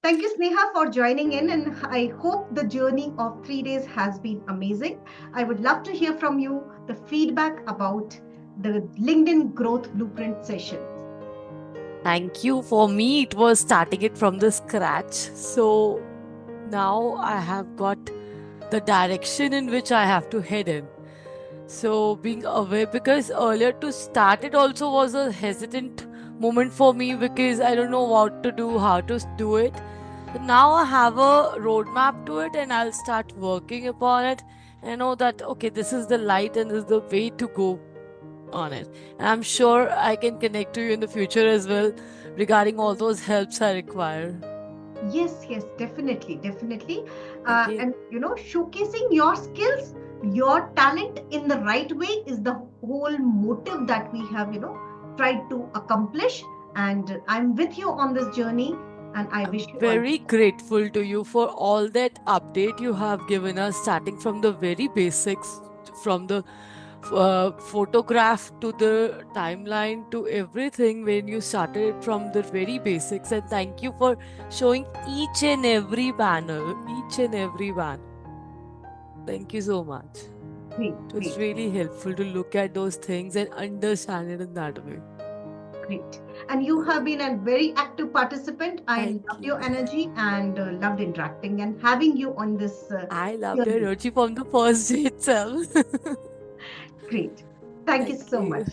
Thank you, Sneha, for joining in, and I hope the journey of 3 days has been amazing. I would love to hear from you the feedback about the LinkedIn Growth Blueprint session. Thank you. For me, it was starting it from the scratch. So now I have got the direction in which I have to head in. So being aware, because earlier to start it also was a hesitant moment for me because I don't know what to do, how to do it. So now I have a roadmap to it and I'll start working upon it. And I know that, okay, this is the light and this is the way to go on it. And I'm sure I can connect to you in the future as well regarding all those helps I require. Yes, yes, definitely, definitely. Okay. And showcasing your skills, your talent in the right way is the whole motive that we have, tried to accomplish. And I'm with you on this journey, and I I'm wish you all. very grateful to you for all that update you have given us, starting from the very basics, from the photograph to the timeline to everything when you started it from the very basics. And thank you for showing each and every banner, each and every banner. Thank you so much. Great, It was great, really helpful to look at those things and understand it in that way. great. And you have been a very active participant. I Thank loved your you. energy and loved interacting and having you on this I loved the journey. energy from the first day itself. Great. Thank you Thank so you. much.